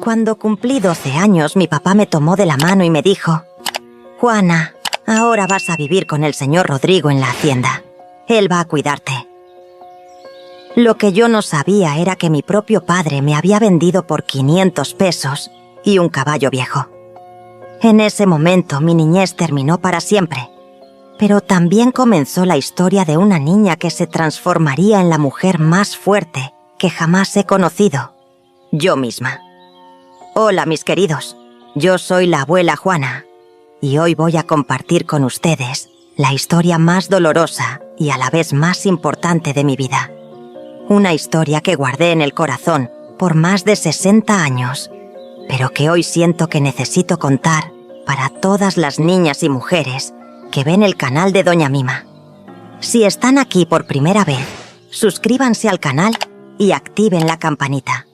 Cuando cumplí 12 años, mi papá me tomó de la mano y me dijo: «Juana, ahora vas a vivir con el señor Rodrigo en la hacienda. Él va a cuidarte». Lo que yo no sabía era que mi propio padre me había vendido por 500 pesos y un caballo viejo. En ese momento mi niñez terminó para siempre, pero también comenzó la historia de una niña que se transformaría en la mujer más fuerte que jamás he conocido, yo misma. Hola, mis queridos, yo soy la abuela Juana, y hoy voy a compartir con ustedes la historia más dolorosa y a la vez más importante de mi vida. Una historia que guardé en el corazón por más de 60 años, pero que hoy siento que necesito contar para todas las niñas y mujeres que ven el canal de Doña Mima. Si están aquí por primera vez, suscríbanse al canal y activen la campanita,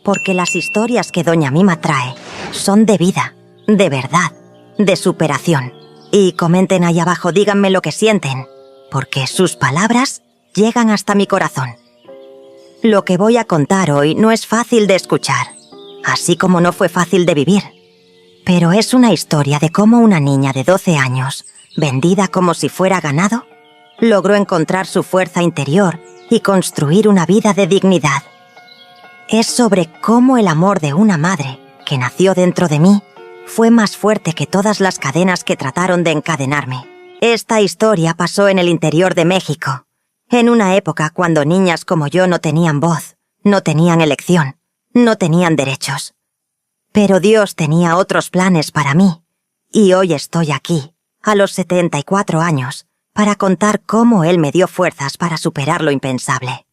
porque las historias que Doña Mima trae son de vida, de verdad, de superación. Y comenten ahí abajo, díganme lo que sienten, porque sus palabras llegan hasta mi corazón. Lo que voy a contar hoy no es fácil de escuchar, así como no fue fácil de vivir. Pero es una historia de cómo una niña de 12 años, vendida como si fuera ganado, logró encontrar su fuerza interior y construir una vida de dignidad. Es sobre cómo el amor de una madre, que nació dentro de mí, fue más fuerte que todas las cadenas que trataron de encadenarme. Esta historia pasó en el interior de México, en una época cuando niñas como yo no tenían voz, no tenían elección, no tenían derechos. Pero Dios tenía otros planes para mí, y hoy estoy aquí, a los 74 años, para contar cómo Él me dio fuerzas para superar lo impensable.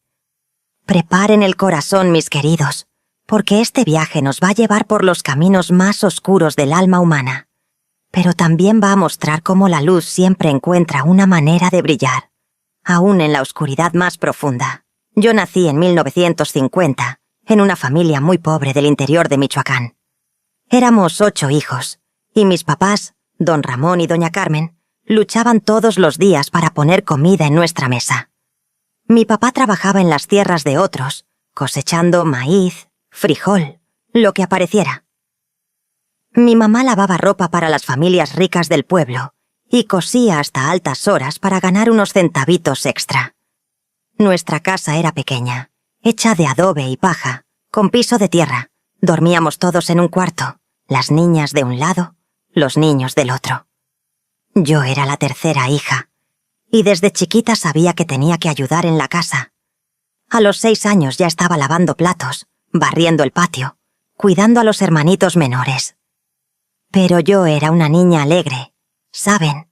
Preparen el corazón, mis queridos, porque este viaje nos va a llevar por los caminos más oscuros del alma humana, pero también va a mostrar cómo la luz siempre encuentra una manera de brillar, aún en la oscuridad más profunda. Yo nací en 1950, en una familia muy pobre del interior de Michoacán. Éramos 8 hijos, y mis papás, don Ramón y doña Carmen, luchaban todos los días para poner comida en nuestra mesa. Mi papá trabajaba en las tierras de otros, cosechando maíz, frijol, lo que apareciera. Mi mamá lavaba ropa para las familias ricas del pueblo y cosía hasta altas horas para ganar unos centavitos extra. Nuestra casa era pequeña, hecha de adobe y paja, con piso de tierra. Dormíamos todos en un cuarto, las niñas de un lado, los niños del otro. Yo era la tercera hija, y desde chiquita sabía que tenía que ayudar en la casa. A los 6 años ya estaba lavando platos, barriendo el patio, cuidando a los hermanitos menores. Pero yo era una niña alegre, ¿saben?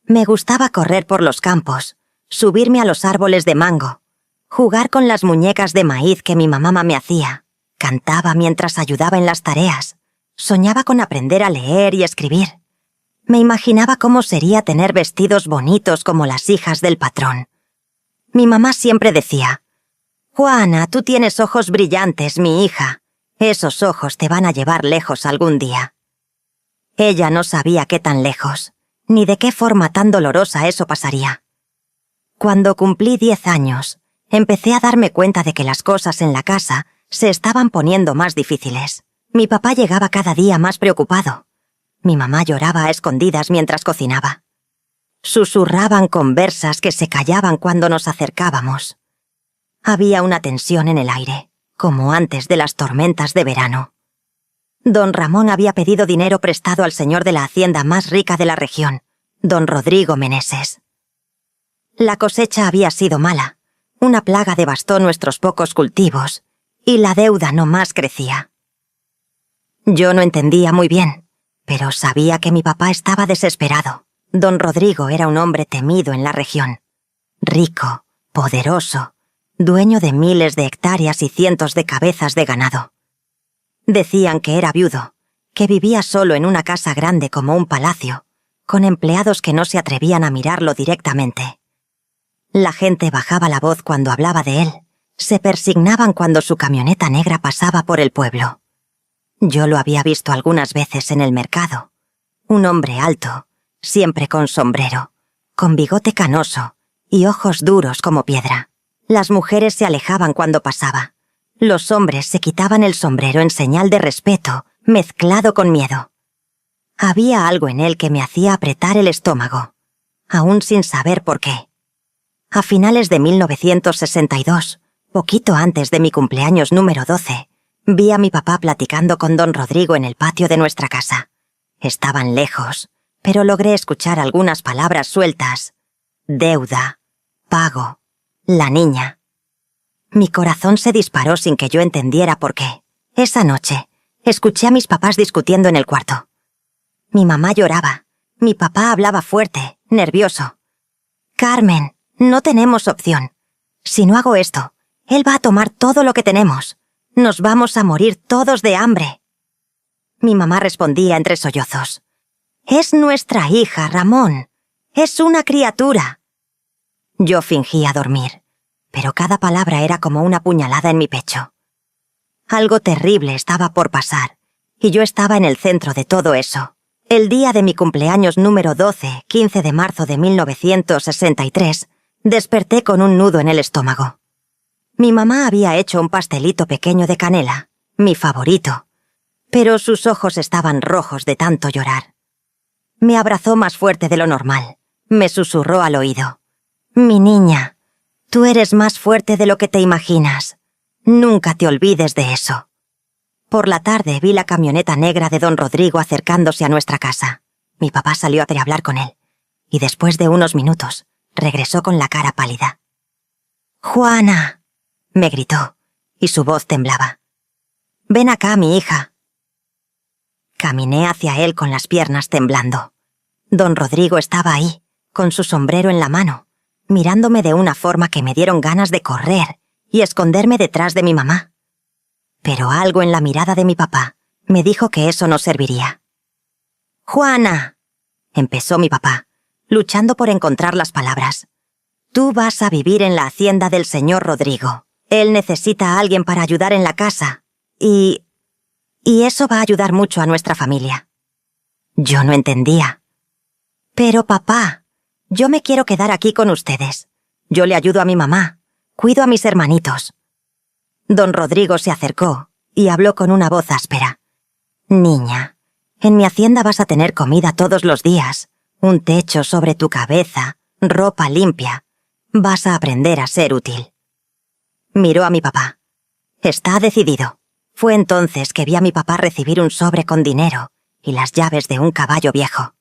Me gustaba correr por los campos, subirme a los árboles de mango, jugar con las muñecas de maíz que mi mamá me hacía, cantaba mientras ayudaba en las tareas, soñaba con aprender a leer y escribir. Me imaginaba cómo sería tener vestidos bonitos como las hijas del patrón. Mi mamá siempre decía: «Juana, tú tienes ojos brillantes, mi hija. Esos ojos te van a llevar lejos algún día». Ella no sabía qué tan lejos, ni de qué forma tan dolorosa eso pasaría. Cuando cumplí 10 años, empecé a darme cuenta de que las cosas en la casa se estaban poniendo más difíciles. Mi papá llegaba cada día más preocupado. Mi mamá lloraba a escondidas mientras cocinaba. Susurraban conversas que se callaban cuando nos acercábamos. Había una tensión en el aire, como antes de las tormentas de verano. Don Ramón había pedido dinero prestado al señor de la hacienda más rica de la región, don Rodrigo Meneses. La cosecha había sido mala, una plaga devastó nuestros pocos cultivos, y la deuda no más crecía. Yo no entendía muy bien, pero sabía que mi papá estaba desesperado. Don Rodrigo era un hombre temido en la región. Rico, poderoso, dueño de miles de hectáreas y cientos de cabezas de ganado. Decían que era viudo, que vivía solo en una casa grande como un palacio, con empleados que no se atrevían a mirarlo directamente. La gente bajaba la voz cuando hablaba de él, se persignaban cuando su camioneta negra pasaba por el pueblo. Yo lo había visto algunas veces en el mercado. Un hombre alto, siempre con sombrero, con bigote canoso y ojos duros como piedra. Las mujeres se alejaban cuando pasaba. Los hombres se quitaban el sombrero en señal de respeto, mezclado con miedo. Había algo en él que me hacía apretar el estómago, aún sin saber por qué. A finales de 1962, poquito antes de mi cumpleaños número 12, vi a mi papá platicando con don Rodrigo en el patio de nuestra casa. Estaban lejos, pero logré escuchar algunas palabras sueltas. Deuda, pago, la niña. Mi corazón se disparó sin que yo entendiera por qué. Esa noche, escuché a mis papás discutiendo en el cuarto. Mi mamá lloraba. Mi papá hablaba fuerte, nervioso. Carmen, no tenemos opción. Si no hago esto, él va a tomar todo lo que tenemos. Nos vamos a morir todos de hambre. Mi mamá respondía entre sollozos. Es nuestra hija, Ramón. Es una criatura. Yo fingía dormir, pero cada palabra era como una puñalada en mi pecho. Algo terrible estaba por pasar, y yo estaba en el centro de todo eso. El día de mi cumpleaños número 12, 15 de marzo de 1963, desperté con un nudo en el estómago. Mi mamá había hecho un pastelito pequeño de canela, mi favorito, pero sus ojos estaban rojos de tanto llorar. Me abrazó más fuerte de lo normal, me susurró al oído. Mi niña, tú eres más fuerte de lo que te imaginas. Nunca te olvides de eso. Por la tarde vi la camioneta negra de don Rodrigo acercándose a nuestra casa. Mi papá salió a hablar con él, y después de unos minutos, regresó con la cara pálida. «Juana», me gritó, y su voz temblaba. «Ven acá, mi hija». Caminé hacia él con las piernas temblando. Don Rodrigo estaba ahí, con su sombrero en la mano, mirándome de una forma que me dieron ganas de correr y esconderme detrás de mi mamá. Pero algo en la mirada de mi papá me dijo que eso no serviría. «Juana», empezó mi papá, luchando por encontrar las palabras. «Tú vas a vivir en la hacienda del señor Rodrigo. Él necesita a alguien para ayudar en la casa. Y eso va a ayudar mucho a nuestra familia». Yo no entendía. «Pero papá, yo me quiero quedar aquí con ustedes. Yo le ayudo a mi mamá, cuido a mis hermanitos». Don Rodrigo se acercó y habló con una voz áspera. «Niña, en mi hacienda vas a tener comida todos los días, un techo sobre tu cabeza, ropa limpia. Vas a aprender a ser útil». Miró a mi papá. «Está decidido». Fue entonces que vi a mi papá recibir un sobre con dinero y las llaves de un caballo viejo.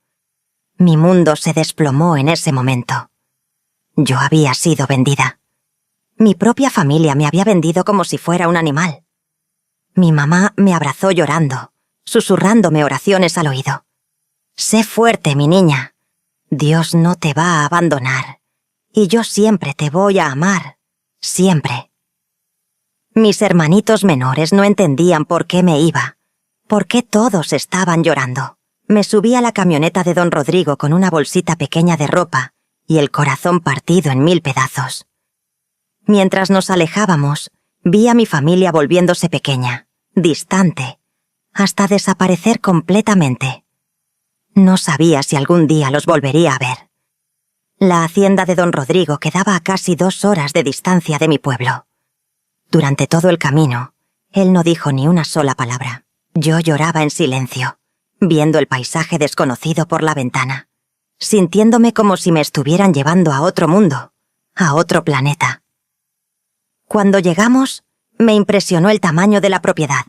Mi mundo se desplomó en ese momento. Yo había sido vendida. Mi propia familia me había vendido como si fuera un animal. Mi mamá me abrazó llorando, susurrándome oraciones al oído. «Sé fuerte, mi niña. Dios no te va a abandonar. Y yo siempre te voy a amar. Siempre». Mis hermanitos menores no entendían por qué me iba, por qué todos estaban llorando. Me subí a la camioneta de don Rodrigo con una bolsita pequeña de ropa y el corazón partido en 1000 pedazos. Mientras nos alejábamos, vi a mi familia volviéndose pequeña, distante, hasta desaparecer completamente. No sabía si algún día los volvería a ver. La hacienda de don Rodrigo quedaba a casi 2 horas de distancia de mi pueblo. Durante todo el camino, él no dijo ni una sola palabra. Yo lloraba en silencio, viendo el paisaje desconocido por la ventana, sintiéndome como si me estuvieran llevando a otro mundo, a otro planeta. Cuando llegamos, me impresionó el tamaño de la propiedad.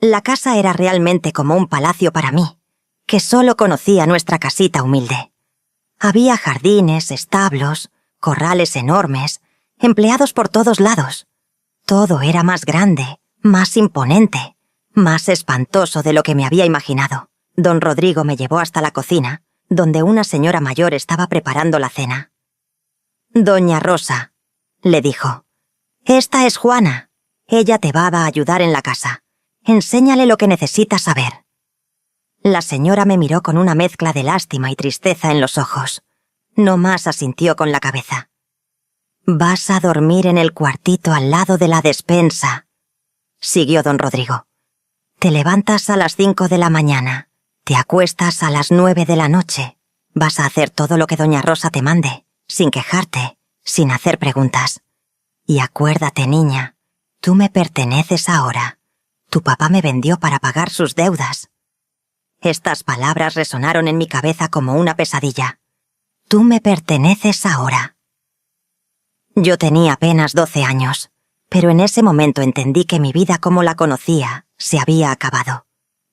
La casa era realmente como un palacio para mí, que solo conocía nuestra casita humilde. Había jardines, establos, corrales enormes, empleados por todos lados. Todo era más grande, más imponente, más espantoso de lo que me había imaginado. Don Rodrigo me llevó hasta la cocina, donde una señora mayor estaba preparando la cena. «Doña Rosa», le dijo, «esta es Juana. Ella te va a ayudar en la casa. Enséñale lo que necesita saber». La señora me miró con una mezcla de lástima y tristeza en los ojos. No más asintió con la cabeza. «Vas a dormir en el cuartito al lado de la despensa», siguió don Rodrigo. «Te levantas a las 5 de la mañana, te acuestas a las 9 de la noche. Vas a hacer todo lo que doña Rosa te mande, sin quejarte, sin hacer preguntas. Y acuérdate, niña, Tú me perteneces ahora. Tu papá me vendió para pagar sus deudas. Estas palabras resonaron en mi cabeza como una pesadilla. Tú me perteneces ahora. Yo tenía apenas 12 años, pero en ese momento entendí que mi vida como la conocía se había acabado.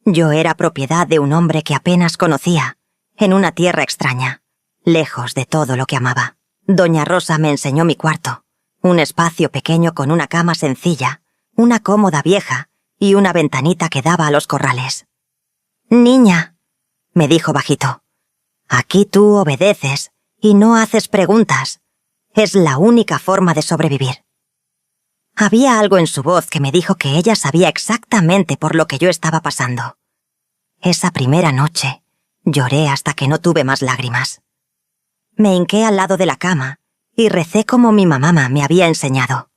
Yo era propiedad de un hombre que apenas conocía, en una tierra extraña, lejos de todo lo que amaba. Doña Rosa me enseñó mi cuarto, un espacio pequeño con una cama sencilla, una cómoda vieja y una ventanita que daba a los corrales. «Niña», me dijo bajito, «aquí tú obedeces y no haces preguntas. Es la única forma de sobrevivir». Había algo en su voz que me dijo que ella sabía exactamente por lo que yo estaba pasando. Esa primera noche, lloré hasta que no tuve más lágrimas. Me hinqué al lado de la cama y recé como mi mamá me había enseñado.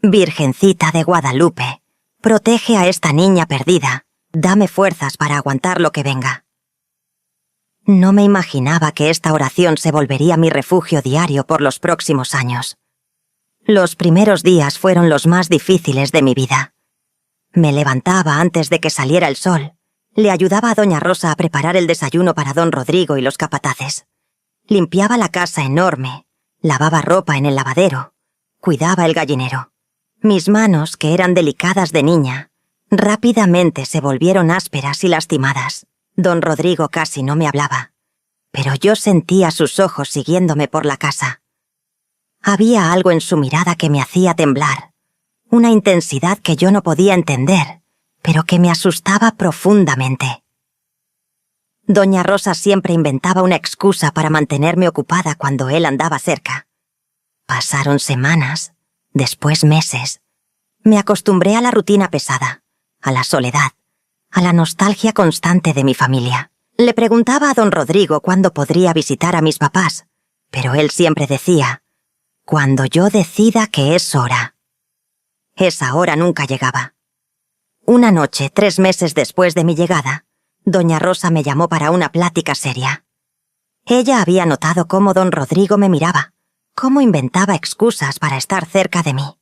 Virgencita de Guadalupe, protege a esta niña perdida, dame fuerzas para aguantar lo que venga. No me imaginaba que esta oración se volvería mi refugio diario por los próximos años. Los primeros días fueron los más difíciles de mi vida. Me levantaba antes de que saliera el sol, le ayudaba a doña Rosa a preparar el desayuno para don Rodrigo y los capataces. Limpiaba la casa enorme, lavaba ropa en el lavadero, cuidaba el gallinero. Mis manos, que eran delicadas de niña, rápidamente se volvieron ásperas y lastimadas. Don Rodrigo casi no me hablaba, pero yo sentía sus ojos siguiéndome por la casa. Había algo en su mirada que me hacía temblar, una intensidad que yo no podía entender, pero que me asustaba profundamente. Doña Rosa siempre inventaba una excusa para mantenerme ocupada cuando él andaba cerca. Pasaron semanas, después meses. Me acostumbré a la rutina pesada, a la soledad, a la nostalgia constante de mi familia. Le preguntaba a don Rodrigo cuándo podría visitar a mis papás, pero él siempre decía: «Cuando yo decida que es hora». Esa hora nunca llegaba. Una noche, 3 meses después de mi llegada, doña Rosa me llamó para una plática seria. Ella había notado cómo don Rodrigo me miraba, cómo inventaba excusas para estar cerca de mí.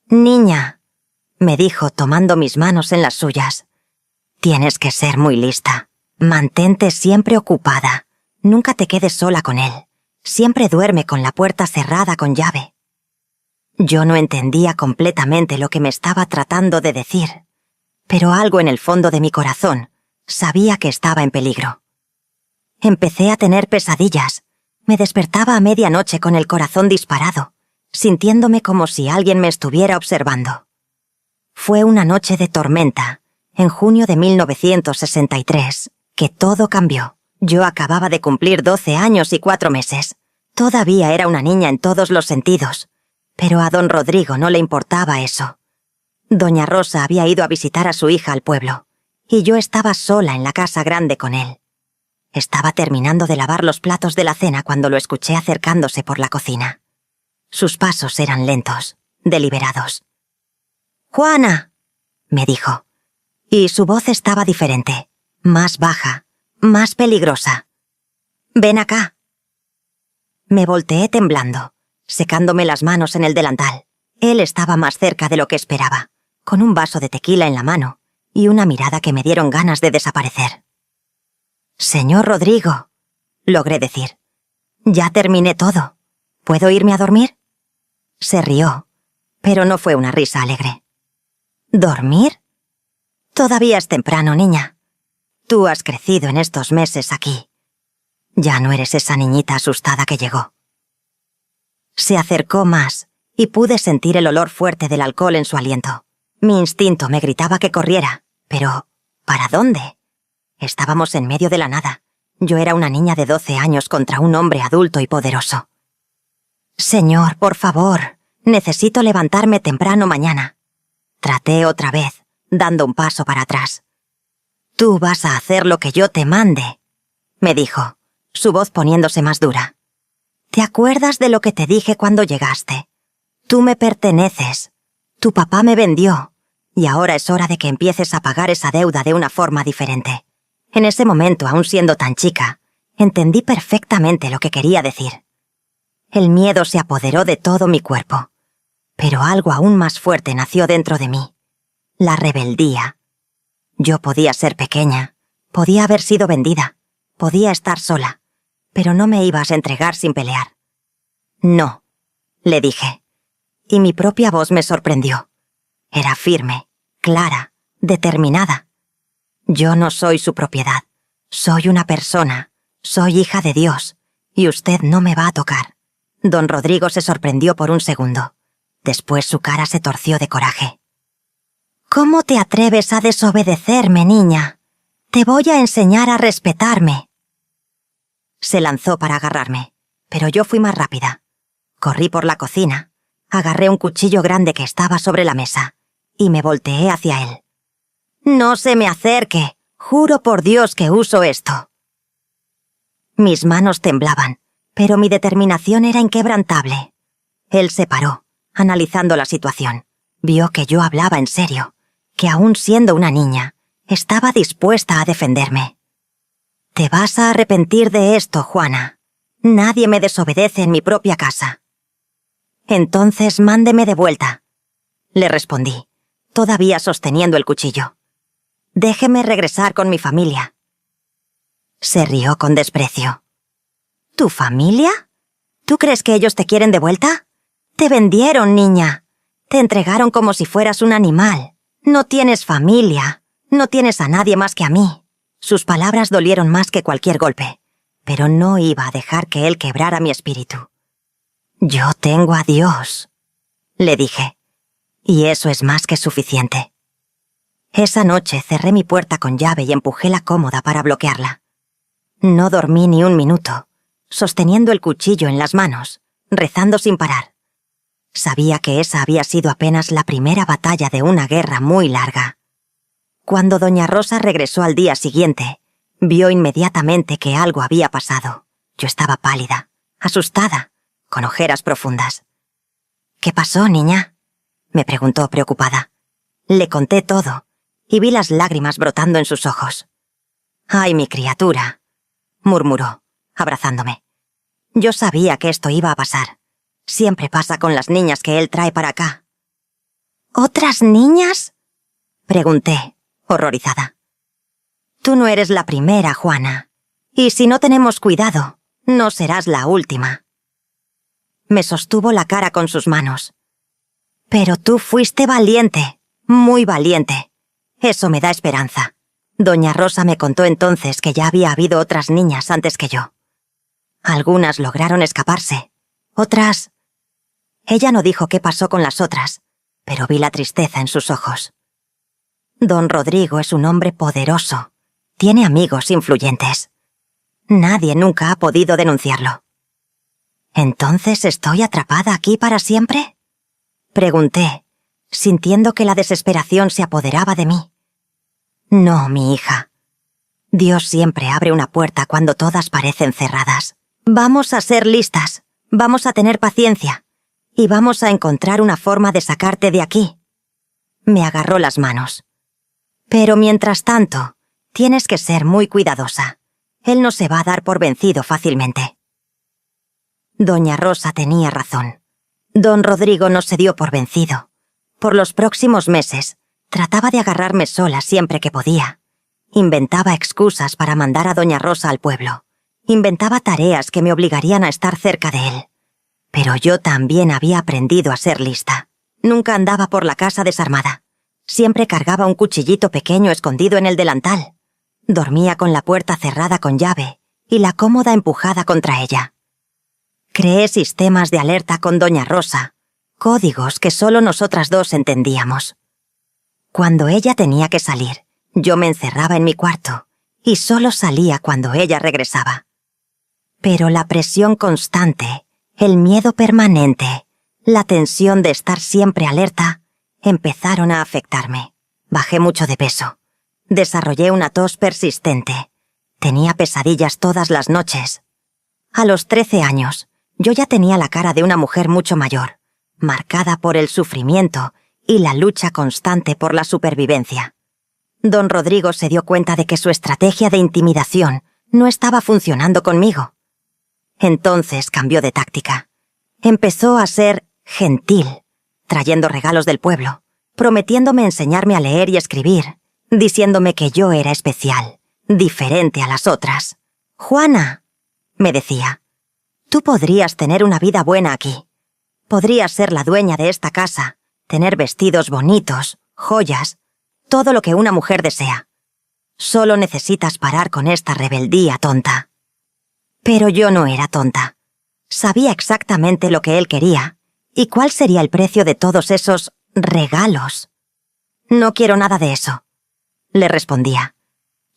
«Niña», me dijo tomando mis manos en las suyas, «tienes que ser muy lista. Mantente siempre ocupada. Nunca te quedes sola con él. Siempre duerme con la puerta cerrada con llave». Yo no entendía completamente lo que me estaba tratando de decir, pero algo en el fondo de mi corazón sabía que estaba en peligro. Empecé a tener pesadillas. Me despertaba a medianoche con el corazón disparado, sintiéndome como si alguien me estuviera observando. Fue una noche de tormenta, en junio de 1963, que todo cambió. Yo acababa de cumplir 12 años y 4 meses. Todavía era una niña en todos los sentidos, pero a don Rodrigo no le importaba eso. Doña Rosa había ido a visitar a su hija al pueblo, y yo estaba sola en la casa grande con él. Estaba terminando de lavar los platos de la cena cuando lo escuché acercándose por la cocina. Sus pasos eran lentos, deliberados. «Juana», me dijo, y su voz estaba diferente, más baja, más peligrosa. «Ven acá». Me volteé temblando, secándome las manos en el delantal. Él estaba más cerca de lo que esperaba, con un vaso de tequila en la mano y una mirada que me dieron ganas de desaparecer. «Señor Rodrigo», logré decir, «ya terminé todo. ¿Puedo irme a dormir?» Se rió, pero no fue una risa alegre. «¿Dormir? Todavía es temprano, niña. Tú has crecido en estos meses aquí. Ya no eres esa niñita asustada que llegó». Se acercó más y pude sentir el olor fuerte del alcohol en su aliento. Mi instinto me gritaba que corriera, pero ¿para dónde? Estábamos en medio de la nada. Yo era una niña de 12 años contra un hombre adulto y poderoso. «Señor, por favor, necesito levantarme temprano mañana». Traté otra vez, dando un paso para atrás. «Tú vas a hacer lo que yo te mande», me dijo, su voz poniéndose más dura. «¿Te acuerdas de lo que te dije cuando llegaste? Tú me perteneces. Tu papá me vendió, y ahora es hora de que empieces a pagar esa deuda de una forma diferente». En ese momento, aún siendo tan chica, entendí perfectamente lo que quería decir. El miedo se apoderó de todo mi cuerpo. Pero algo aún más fuerte nació dentro de mí. La rebeldía. Yo podía ser pequeña, podía haber sido vendida, podía estar sola, pero no me ibas a entregar sin pelear. No, le dije, y mi propia voz me sorprendió. Era firme, clara, determinada. Yo no soy su propiedad, soy una persona, soy hija de Dios, y usted no me va a tocar. Don Rodrigo se sorprendió por un segundo. Después su cara se torció de coraje. ¿Cómo te atreves a desobedecerme, niña? Te voy a enseñar a respetarme. Se lanzó para agarrarme, pero yo fui más rápida. Corrí por la cocina, agarré un cuchillo grande que estaba sobre la mesa y me volteé hacia él. «No se me acerque, juro por Dios que uso esto». Mis manos temblaban, pero mi determinación era inquebrantable. Él se paró, analizando la situación. Vio que yo hablaba en serio, que aún siendo una niña, estaba dispuesta a defenderme. «Te vas a arrepentir de esto, Juana. Nadie me desobedece en mi propia casa». «Entonces mándeme de vuelta», le respondí, todavía sosteniendo el cuchillo. «Déjeme regresar con mi familia». Se rió con desprecio. ¿Tu familia? ¿Tú crees que ellos te quieren de vuelta? Te vendieron, niña. Te entregaron como si fueras un animal. No tienes familia. No tienes a nadie más que a mí. Sus palabras dolieron más que cualquier golpe, pero no iba a dejar que él quebrara mi espíritu. «Yo tengo a Dios», le dije, «y eso es más que suficiente». Esa noche cerré mi puerta con llave y empujé la cómoda para bloquearla. No dormí ni un minuto, sosteniendo el cuchillo en las manos, rezando sin parar. Sabía que esa había sido apenas la primera batalla de una guerra muy larga. Cuando doña Rosa regresó al día siguiente, vio inmediatamente que algo había pasado. Yo estaba pálida, asustada, con ojeras profundas. «¿Qué pasó, niña?», me preguntó preocupada. Le conté todo, y vi las lágrimas brotando en sus ojos. «Ay, mi criatura», murmuró, abrazándome. «Yo sabía que esto iba a pasar. Siempre pasa con las niñas que él trae para acá». «¿Otras niñas?», pregunté, horrorizada. «Tú no eres la primera, Juana, y si no tenemos cuidado, no serás la última». Me sostuvo la cara con sus manos. «Pero tú fuiste valiente, muy valiente. Eso me da esperanza». Doña Rosa me contó entonces que ya había habido otras niñas antes que yo. Algunas lograron escaparse, otras... Ella no dijo qué pasó con las otras, pero vi la tristeza en sus ojos. Don Rodrigo es un hombre poderoso. Tiene amigos influyentes. Nadie nunca ha podido denunciarlo. ¿Entonces estoy atrapada aquí para siempre?, pregunté, sintiendo que la desesperación se apoderaba de mí. No, mi hija. Dios siempre abre una puerta cuando todas parecen cerradas. Vamos a ser listas, vamos a tener paciencia, y vamos a encontrar una forma de sacarte de aquí. Me agarró las manos. Pero mientras tanto, tienes que ser muy cuidadosa. Él no se va a dar por vencido fácilmente. Doña Rosa tenía razón. Don Rodrigo no se dio por vencido. Por los próximos meses, trataba de agarrarme sola siempre que podía. Inventaba excusas para mandar a Doña Rosa al pueblo. Inventaba tareas que me obligarían a estar cerca de él. Pero yo también había aprendido a ser lista. Nunca andaba por la casa desarmada. Siempre cargaba un cuchillito pequeño escondido en el delantal. Dormía con la puerta cerrada con llave y la cómoda empujada contra ella. Creé sistemas de alerta con Doña Rosa, códigos que solo nosotras dos entendíamos. Cuando ella tenía que salir, yo me encerraba en mi cuarto y solo salía cuando ella regresaba. Pero la presión constante, el miedo permanente, la tensión de estar siempre alerta, empezaron a afectarme. Bajé mucho de peso. Desarrollé una tos persistente. Tenía pesadillas todas las noches. A los 13 años, yo ya tenía la cara de una mujer mucho mayor, marcada por el sufrimiento y la lucha constante por la supervivencia. Don Rodrigo se dio cuenta de que su estrategia de intimidación no estaba funcionando conmigo. Entonces cambió de táctica. Empezó a ser gentil, trayendo regalos del pueblo, prometiéndome enseñarme a leer y escribir, diciéndome que yo era especial, diferente a las otras. «Juana», me decía, «tú podrías tener una vida buena aquí. Podrías ser la dueña de esta casa, tener vestidos bonitos, joyas, todo lo que una mujer desea. Solo necesitas parar con esta rebeldía tonta». Pero yo no era tonta. Sabía exactamente lo que él quería y cuál sería el precio de todos esos regalos. «No quiero nada de eso», le respondía.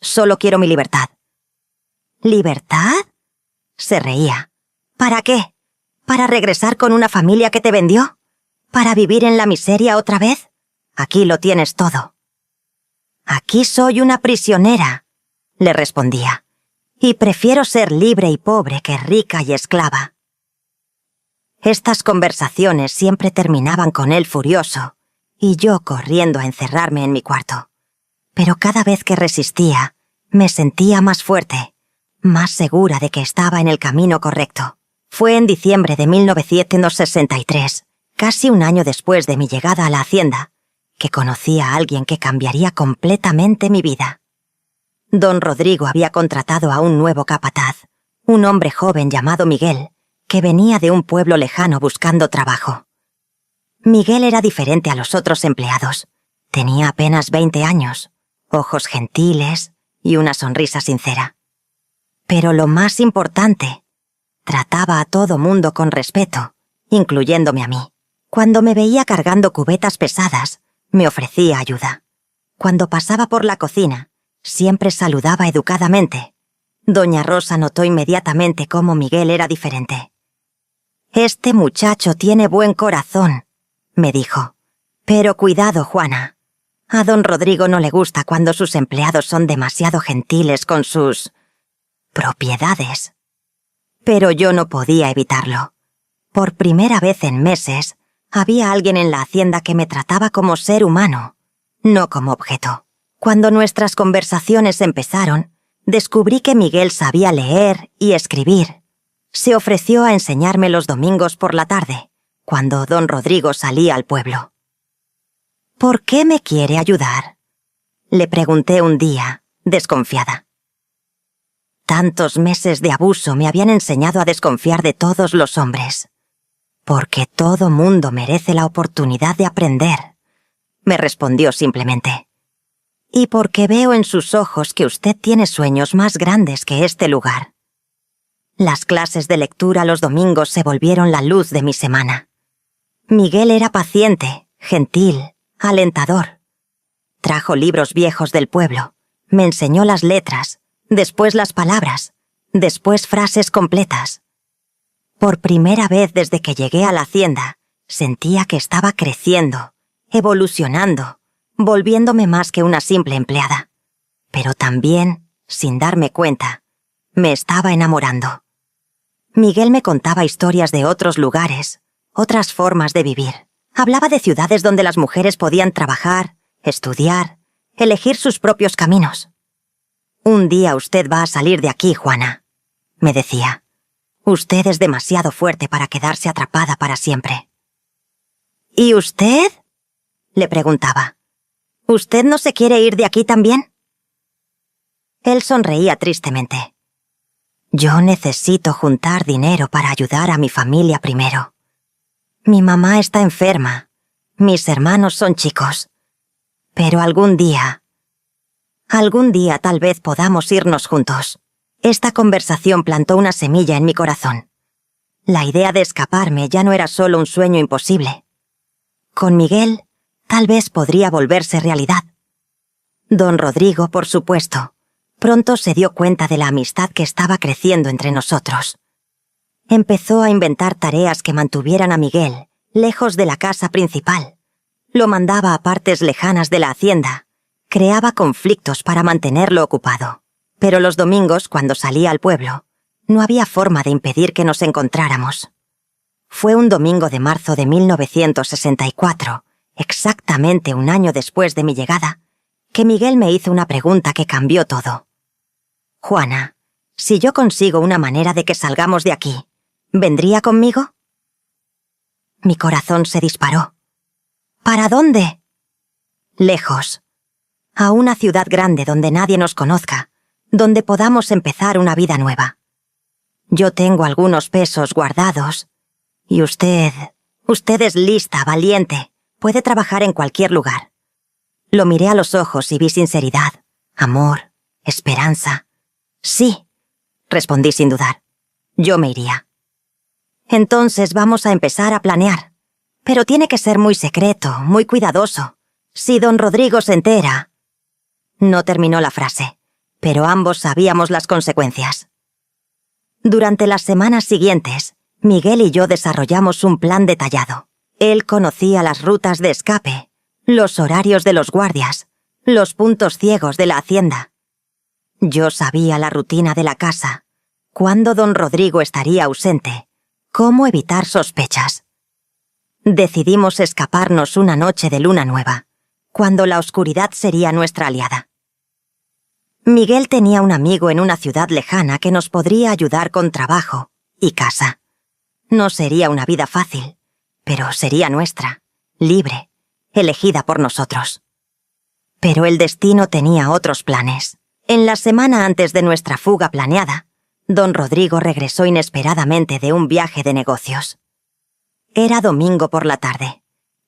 «Solo quiero mi libertad». «¿Libertad?», se reía. «¿Para qué? ¿Para regresar con una familia que te vendió? ¿Para vivir en la miseria otra vez? Aquí lo tienes todo». «Aquí soy una prisionera», le respondía, «y prefiero ser libre y pobre que rica y esclava». Estas conversaciones siempre terminaban con él furioso y yo corriendo a encerrarme en mi cuarto. Pero cada vez que resistía, me sentía más fuerte, más segura de que estaba en el camino correcto. Fue en diciembre de 1963, casi un año después de mi llegada a la hacienda, que conocí a alguien que cambiaría completamente mi vida. Don Rodrigo había contratado a un nuevo capataz, un hombre joven llamado Miguel, que venía de un pueblo lejano buscando trabajo. Miguel era diferente a los otros empleados. Tenía apenas 20 años, ojos gentiles y una sonrisa sincera. Pero lo más importante, trataba a todo mundo con respeto, incluyéndome a mí. Cuando me veía cargando cubetas pesadas, me ofrecía ayuda. Cuando pasaba por la cocina, siempre saludaba educadamente. Doña Rosa notó inmediatamente cómo Miguel era diferente. «Este muchacho tiene buen corazón», me dijo. «Pero cuidado, Juana. A don Rodrigo no le gusta cuando sus empleados son demasiado gentiles con sus propiedades». Pero yo no podía evitarlo. Por primera vez en meses, había alguien en la hacienda que me trataba como ser humano, no como objeto. Cuando nuestras conversaciones empezaron, descubrí que Miguel sabía leer y escribir. Se ofreció a enseñarme los domingos por la tarde, cuando don Rodrigo salía al pueblo. «¿Por qué me quiere ayudar?», le pregunté un día, desconfiada. Tantos meses de abuso me habían enseñado a desconfiar de todos los hombres. «Porque todo mundo merece la oportunidad de aprender», me respondió simplemente. «Y porque veo en sus ojos que usted tiene sueños más grandes que este lugar». Las clases de lectura los domingos se volvieron la luz de mi semana. Miguel era paciente, gentil, alentador. Trajo libros viejos del pueblo, me enseñó las letras, después las palabras, después frases completas. Por primera vez desde que llegué a la hacienda, sentía que estaba creciendo, evolucionando, volviéndome más que una simple empleada. Pero también, sin darme cuenta, me estaba enamorando. Miguel me contaba historias de otros lugares, otras formas de vivir. Hablaba de ciudades donde las mujeres podían trabajar, estudiar, elegir sus propios caminos. «Un día usted va a salir de aquí, Juana», me decía. «Usted es demasiado fuerte para quedarse atrapada para siempre». «¿Y usted?», le preguntaba. «¿Usted no se quiere ir de aquí también?». Él sonreía tristemente. «Yo necesito juntar dinero para ayudar a mi familia primero. Mi mamá está enferma, mis hermanos son chicos. Pero algún día tal vez podamos irnos juntos». Esta conversación plantó una semilla en mi corazón. La idea de escaparme ya no era solo un sueño imposible. Con Miguel, tal vez podría volverse realidad. Don Rodrigo, por supuesto, pronto se dio cuenta de la amistad que estaba creciendo entre nosotros. Empezó a inventar tareas que mantuvieran a Miguel lejos de la casa principal. Lo mandaba a partes lejanas de la hacienda. Creaba conflictos para mantenerlo ocupado. Pero los domingos, cuando salía al pueblo, no había forma de impedir que nos encontráramos. Fue un domingo de marzo de 1964, exactamente un año después de mi llegada, que Miguel me hizo una pregunta que cambió todo. «Juana, si yo consigo una manera de que salgamos de aquí, ¿vendría conmigo?». Mi corazón se disparó. ¿Para dónde? Lejos. A una ciudad grande donde nadie nos conozca, donde podamos empezar una vida nueva. Yo tengo algunos pesos guardados. Y usted es lista, valiente. Puede trabajar en cualquier lugar. Lo miré a los ojos y vi sinceridad, amor, esperanza. Sí, respondí sin dudar. Yo me iría. Entonces vamos a empezar a planear. Pero tiene que ser muy secreto, muy cuidadoso. Si don Rodrigo se entera... No terminó la frase, pero ambos sabíamos las consecuencias. Durante las semanas siguientes, Miguel y yo desarrollamos un plan detallado. Él conocía las rutas de escape, los horarios de los guardias, los puntos ciegos de la hacienda. Yo sabía la rutina de la casa, cuándo don Rodrigo estaría ausente, cómo evitar sospechas. Decidimos escaparnos una noche de luna nueva, cuando la oscuridad sería nuestra aliada. Miguel tenía un amigo en una ciudad lejana que nos podría ayudar con trabajo y casa. No sería una vida fácil, pero sería nuestra, libre, elegida por nosotros. Pero el destino tenía otros planes. En la semana antes de nuestra fuga planeada, don Rodrigo regresó inesperadamente de un viaje de negocios. Era domingo por la tarde,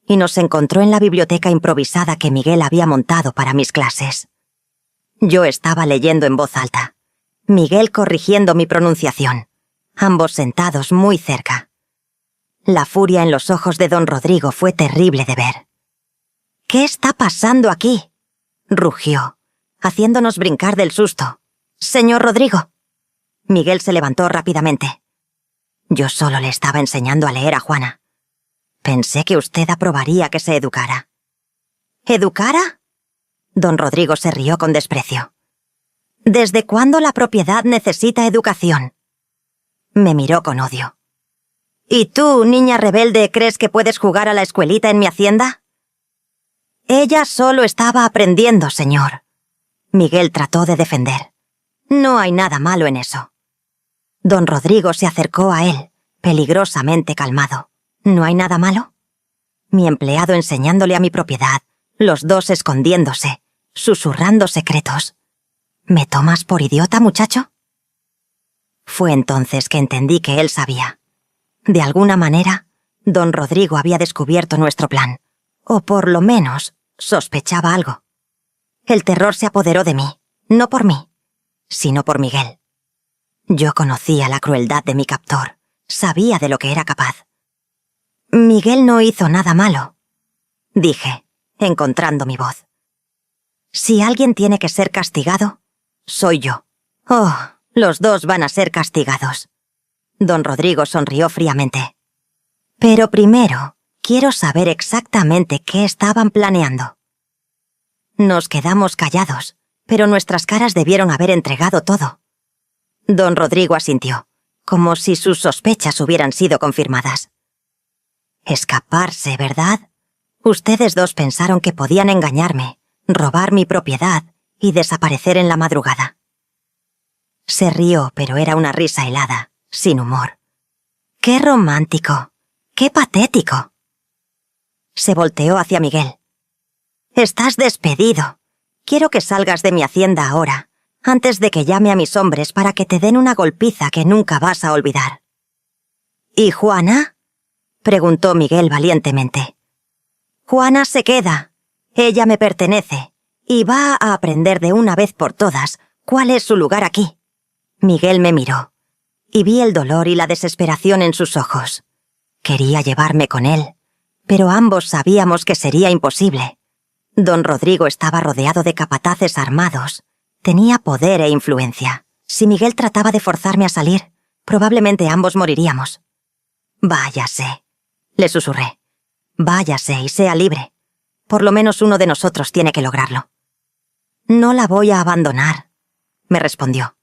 y nos encontró en la biblioteca improvisada que Miguel había montado para mis clases. Yo estaba leyendo en voz alta, Miguel corrigiendo mi pronunciación, ambos sentados muy cerca. La furia en los ojos de don Rodrigo fue terrible de ver. «¿Qué está pasando aquí?», rugió, haciéndonos brincar del susto. «Señor Rodrigo». Miguel se levantó rápidamente. Yo solo le estaba enseñando a leer a Juana. Pensé que usted aprobaría que se educara. ¿Educara? Don Rodrigo se rió con desprecio. ¿Desde cuándo la propiedad necesita educación? Me miró con odio. ¿Y tú, niña rebelde, crees que puedes jugar a la escuelita en mi hacienda? Ella solo estaba aprendiendo, señor. Miguel trató de defender. No hay nada malo en eso. Don Rodrigo se acercó a él, peligrosamente calmado. ¿No hay nada malo? Mi empleado enseñándole a mi propiedad, los dos escondiéndose, susurrando secretos. ¿Me tomas por idiota, muchacho? Fue entonces que entendí que él sabía. De alguna manera, don Rodrigo había descubierto nuestro plan, o por lo menos sospechaba algo. El terror se apoderó de mí, no por mí, sino por Miguel. Yo conocía la crueldad de mi captor, sabía de lo que era capaz. Miguel no hizo nada malo, dije, encontrando mi voz. Si alguien tiene que ser castigado, soy yo. Oh, los dos van a ser castigados. Don Rodrigo sonrió fríamente. Pero primero, quiero saber exactamente qué estaban planeando. Nos quedamos callados, pero nuestras caras debieron haber entregado todo. Don Rodrigo asintió, como si sus sospechas hubieran sido confirmadas. Escaparse, ¿verdad? Ustedes dos pensaron que podían engañarme, robar mi propiedad y desaparecer en la madrugada. Se rió, pero era una risa helada, sin humor. ¡Qué romántico! ¡Qué patético! Se volteó hacia Miguel. Estás despedido. Quiero que salgas de mi hacienda ahora, antes de que llame a mis hombres para que te den una golpiza que nunca vas a olvidar. ¿Y Juana?, preguntó Miguel valientemente. Juana se queda. Ella me pertenece, y va a aprender de una vez por todas cuál es su lugar aquí. Miguel me miró, y vi el dolor y la desesperación en sus ojos. Quería llevarme con él, pero ambos sabíamos que sería imposible. Don Rodrigo estaba rodeado de capataces armados. Tenía poder e influencia. Si Miguel trataba de forzarme a salir, probablemente ambos moriríamos. Váyase, le susurré. Váyase y sea libre. Por lo menos uno de nosotros tiene que lograrlo. No la voy a abandonar, me respondió.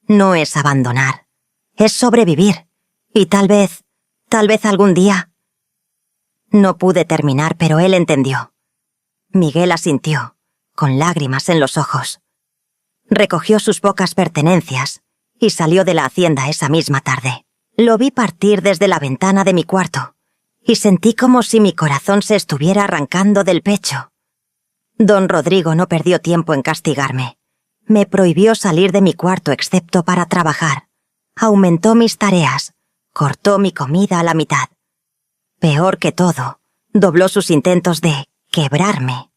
No es abandonar, es sobrevivir. Y tal vez algún día... No pude terminar, pero él entendió. Miguel asintió, con lágrimas en los ojos. Recogió sus pocas pertenencias y salió de la hacienda esa misma tarde. Lo vi partir desde la ventana de mi cuarto y sentí como si mi corazón se estuviera arrancando del pecho. Don Rodrigo no perdió tiempo en castigarme. Me prohibió salir de mi cuarto excepto para trabajar. Aumentó mis tareas. Cortó mi comida a la mitad. Peor que todo, dobló sus intentos de quebrarme.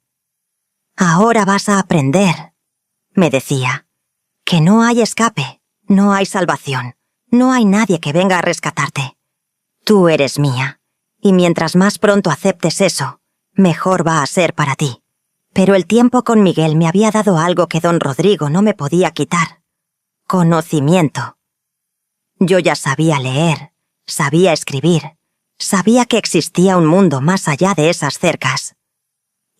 Ahora vas a aprender, me decía, que no hay escape, no hay salvación, no hay nadie que venga a rescatarte. Tú eres mía, y mientras más pronto aceptes eso, mejor va a ser para ti. Pero el tiempo con Miguel me había dado algo que don Rodrigo no me podía quitar. Conocimiento. Yo ya sabía leer, sabía escribir, sabía que existía un mundo más allá de esas cercas.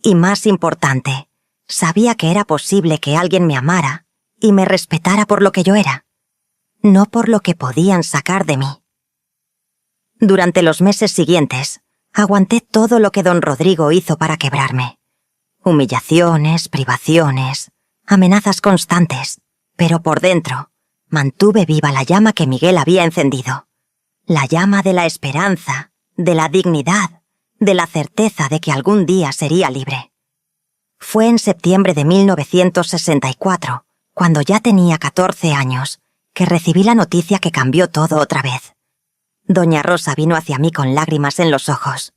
Y más importante, sabía que era posible que alguien me amara y me respetara por lo que yo era, no por lo que podían sacar de mí. Durante los meses siguientes, aguanté todo lo que don Rodrigo hizo para quebrarme. Humillaciones, privaciones, amenazas constantes, pero por dentro mantuve viva la llama que Miguel había encendido. La llama de la esperanza, de la dignidad, de la certeza de que algún día sería libre. Fue en septiembre de 1964, cuando ya tenía 14 años, que recibí la noticia que cambió todo otra vez. Doña Rosa vino hacia mí con lágrimas en los ojos.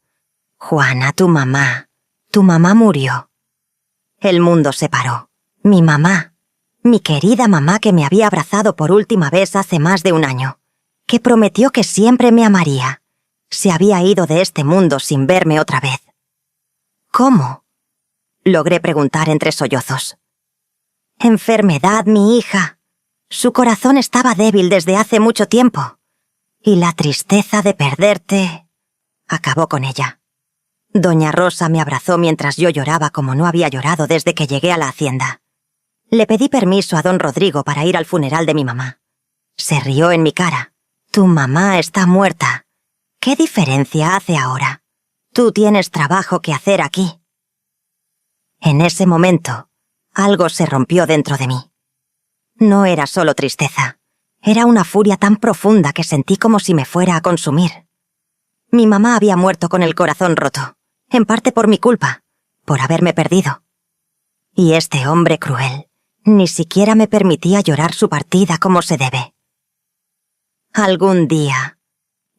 «Juana, tu mamá murió». El mundo se paró. Mi mamá, mi querida mamá que me había abrazado por última vez hace más de un año, que prometió que siempre me amaría, se había ido de este mundo sin verme otra vez. «¿Cómo?», logré preguntar entre sollozos. «Enfermedad, mi hija. Su corazón estaba débil desde hace mucho tiempo. Y la tristeza de perderte acabó con ella». Doña Rosa me abrazó mientras yo lloraba como no había llorado desde que llegué a la hacienda. Le pedí permiso a don Rodrigo para ir al funeral de mi mamá. Se rió en mi cara. «Tu mamá está muerta. ¿Qué diferencia hace ahora? Tú tienes trabajo que hacer aquí». En ese momento, algo se rompió dentro de mí. No era solo tristeza. Era una furia tan profunda que sentí como si me fuera a consumir. Mi mamá había muerto con el corazón roto, en parte por mi culpa, por haberme perdido. Y este hombre cruel ni siquiera me permitía llorar su partida como se debe. «Algún día»,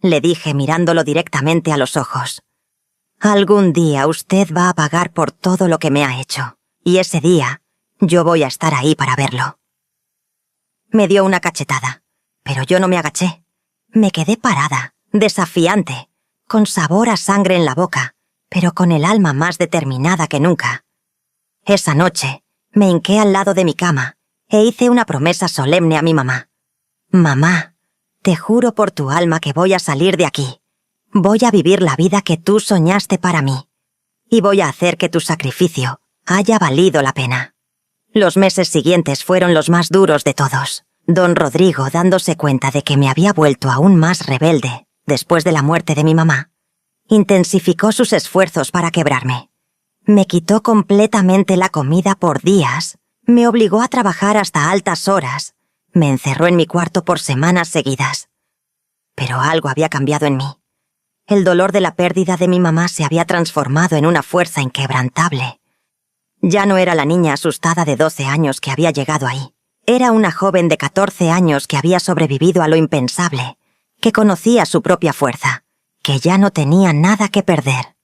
le dije mirándolo directamente a los ojos, «algún día usted va a pagar por todo lo que me ha hecho, y ese día yo voy a estar ahí para verlo». Me dio una cachetada, pero yo no me agaché. Me quedé parada, desafiante, con sabor a sangre en la boca, pero con el alma más determinada que nunca. Esa noche, me hinqué al lado de mi cama e hice una promesa solemne a mi mamá. «Mamá, te juro por tu alma que voy a salir de aquí. Voy a vivir la vida que tú soñaste para mí. Y voy a hacer que tu sacrificio haya valido la pena». Los meses siguientes fueron los más duros de todos. Don Rodrigo, dándose cuenta de que me había vuelto aún más rebelde después de la muerte de mi mamá, intensificó sus esfuerzos para quebrarme. Me quitó completamente la comida por días, me obligó a trabajar hasta altas horas, me encerró en mi cuarto por semanas seguidas. Pero algo había cambiado en mí. El dolor de la pérdida de mi mamá se había transformado en una fuerza inquebrantable. Ya no era la niña asustada de 12 años que había llegado ahí. Era una joven de 14 años que había sobrevivido a lo impensable, que conocía su propia fuerza, que ya no tenía nada que perder.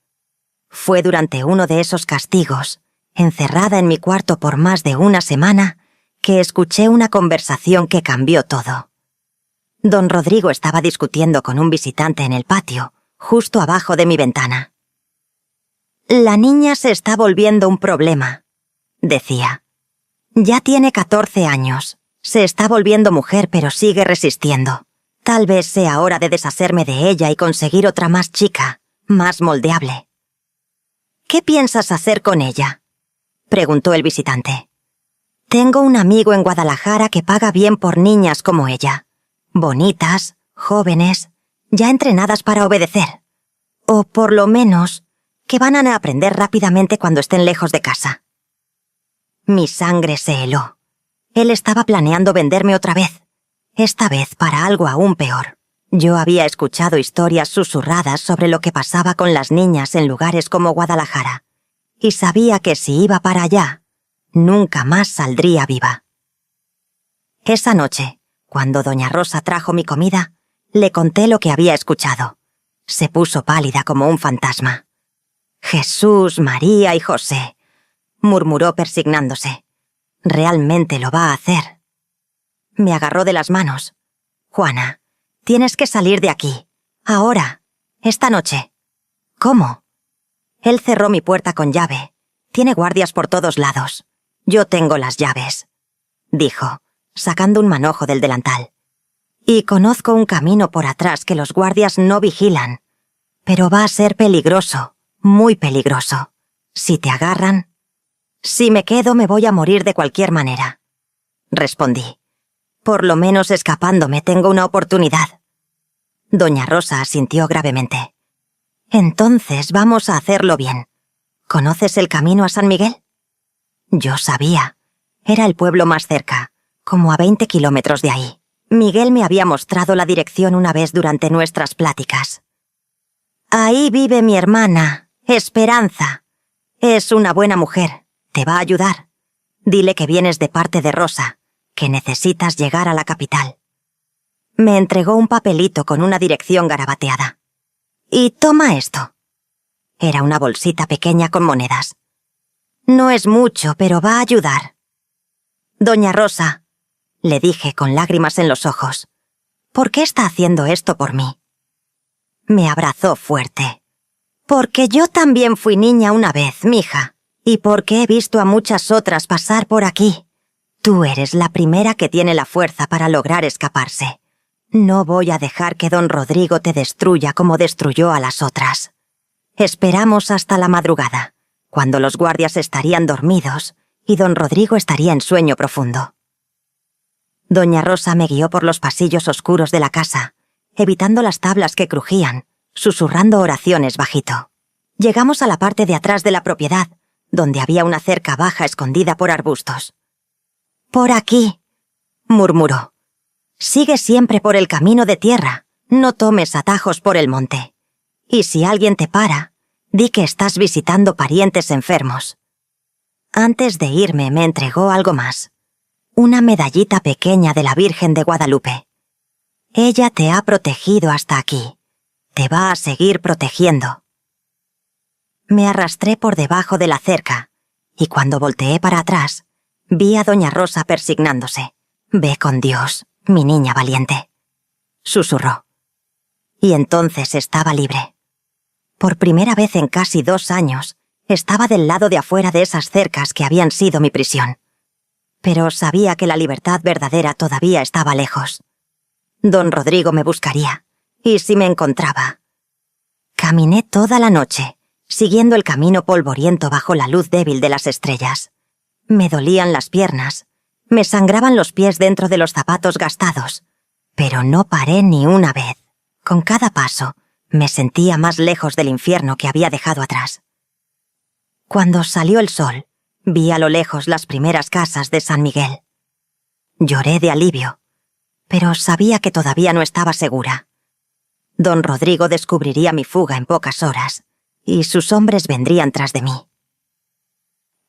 Fue durante uno de esos castigos, encerrada en mi cuarto por más de una semana, que escuché una conversación que cambió todo. Don Rodrigo estaba discutiendo con un visitante en el patio, justo abajo de mi ventana. «La niña se está volviendo un problema», decía. «Ya tiene 14 años. Se está volviendo mujer, pero sigue resistiendo. Tal vez sea hora de deshacerme de ella y conseguir otra más chica, más moldeable». «¿Qué piensas hacer con ella?», preguntó el visitante. «Tengo un amigo en Guadalajara que paga bien por niñas como ella. Bonitas, jóvenes, ya entrenadas para obedecer. O por lo menos, que van a aprender rápidamente cuando estén lejos de casa». Mi sangre se heló. Él estaba planeando venderme otra vez, esta vez para algo aún peor. Yo había escuchado historias susurradas sobre lo que pasaba con las niñas en lugares como Guadalajara, y sabía que si iba para allá, nunca más saldría viva. Esa noche, cuando doña Rosa trajo mi comida, le conté lo que había escuchado. Se puso pálida como un fantasma. «Jesús, María y José», murmuró persignándose. «Realmente lo va a hacer». Me agarró de las manos. «Juana, tienes que salir de aquí. Ahora. Esta noche». «¿Cómo?» Él cerró mi puerta con llave. Tiene guardias por todos lados. Yo tengo las llaves, dijo, sacando un manojo del delantal. Y conozco un camino por atrás que los guardias no vigilan. Pero va a ser peligroso, muy peligroso. Si te agarran... Si me quedo me voy a morir de cualquier manera, respondí. Por lo menos escapándome tengo una oportunidad. Doña Rosa asintió gravemente. Entonces vamos a hacerlo bien. ¿Conoces el camino a San Miguel? Yo sabía. Era el pueblo más cerca, como a 20 kilómetros de ahí. Miguel me había mostrado la dirección una vez durante nuestras pláticas. Ahí vive mi hermana, Esperanza. Es una buena mujer. Te va a ayudar. Dile que vienes de parte de Rosa, que necesitas llegar a la capital. Me entregó un papelito con una dirección garabateada. Y toma esto. Era una bolsita pequeña con monedas. No es mucho, pero va a ayudar. Doña Rosa, le dije con lágrimas en los ojos, ¿por qué está haciendo esto por mí? Me abrazó fuerte. Porque yo también fui niña una vez, mija, y porque he visto a muchas otras pasar por aquí. Tú eres la primera que tiene la fuerza para lograr escaparse. No voy a dejar que don Rodrigo te destruya como destruyó a las otras. Esperamos hasta la madrugada, cuando los guardias estarían dormidos y don Rodrigo estaría en sueño profundo. Doña Rosa me guió por los pasillos oscuros de la casa, evitando las tablas que crujían, susurrando oraciones bajito. Llegamos a la parte de atrás de la propiedad, donde había una cerca baja escondida por arbustos. «Por aquí», murmuró. «Sigue siempre por el camino de tierra, no tomes atajos por el monte. Y si alguien te para, di que estás visitando parientes enfermos». Antes de irme me entregó algo más. Una medallita pequeña de la Virgen de Guadalupe. Ella te ha protegido hasta aquí. Te va a seguir protegiendo. Me arrastré por debajo de la cerca, y cuando volteé para atrás, vi a doña Rosa persignándose. «Ve con Dios, mi niña valiente», susurró. Y entonces estaba libre. Por primera vez en casi 2 años, estaba del lado de afuera de esas cercas que habían sido mi prisión. Pero sabía que la libertad verdadera todavía estaba lejos. Don Rodrigo me buscaría, y si me encontraba. Caminé toda la noche, siguiendo el camino polvoriento bajo la luz débil de las estrellas. Me dolían las piernas, me sangraban los pies dentro de los zapatos gastados, pero no paré ni una vez. Con cada paso, me sentía más lejos del infierno que había dejado atrás. Cuando salió el sol, vi a lo lejos las primeras casas de San Miguel. Lloré de alivio, pero sabía que todavía no estaba segura. Don Rodrigo descubriría mi fuga en pocas horas, y sus hombres vendrían tras de mí.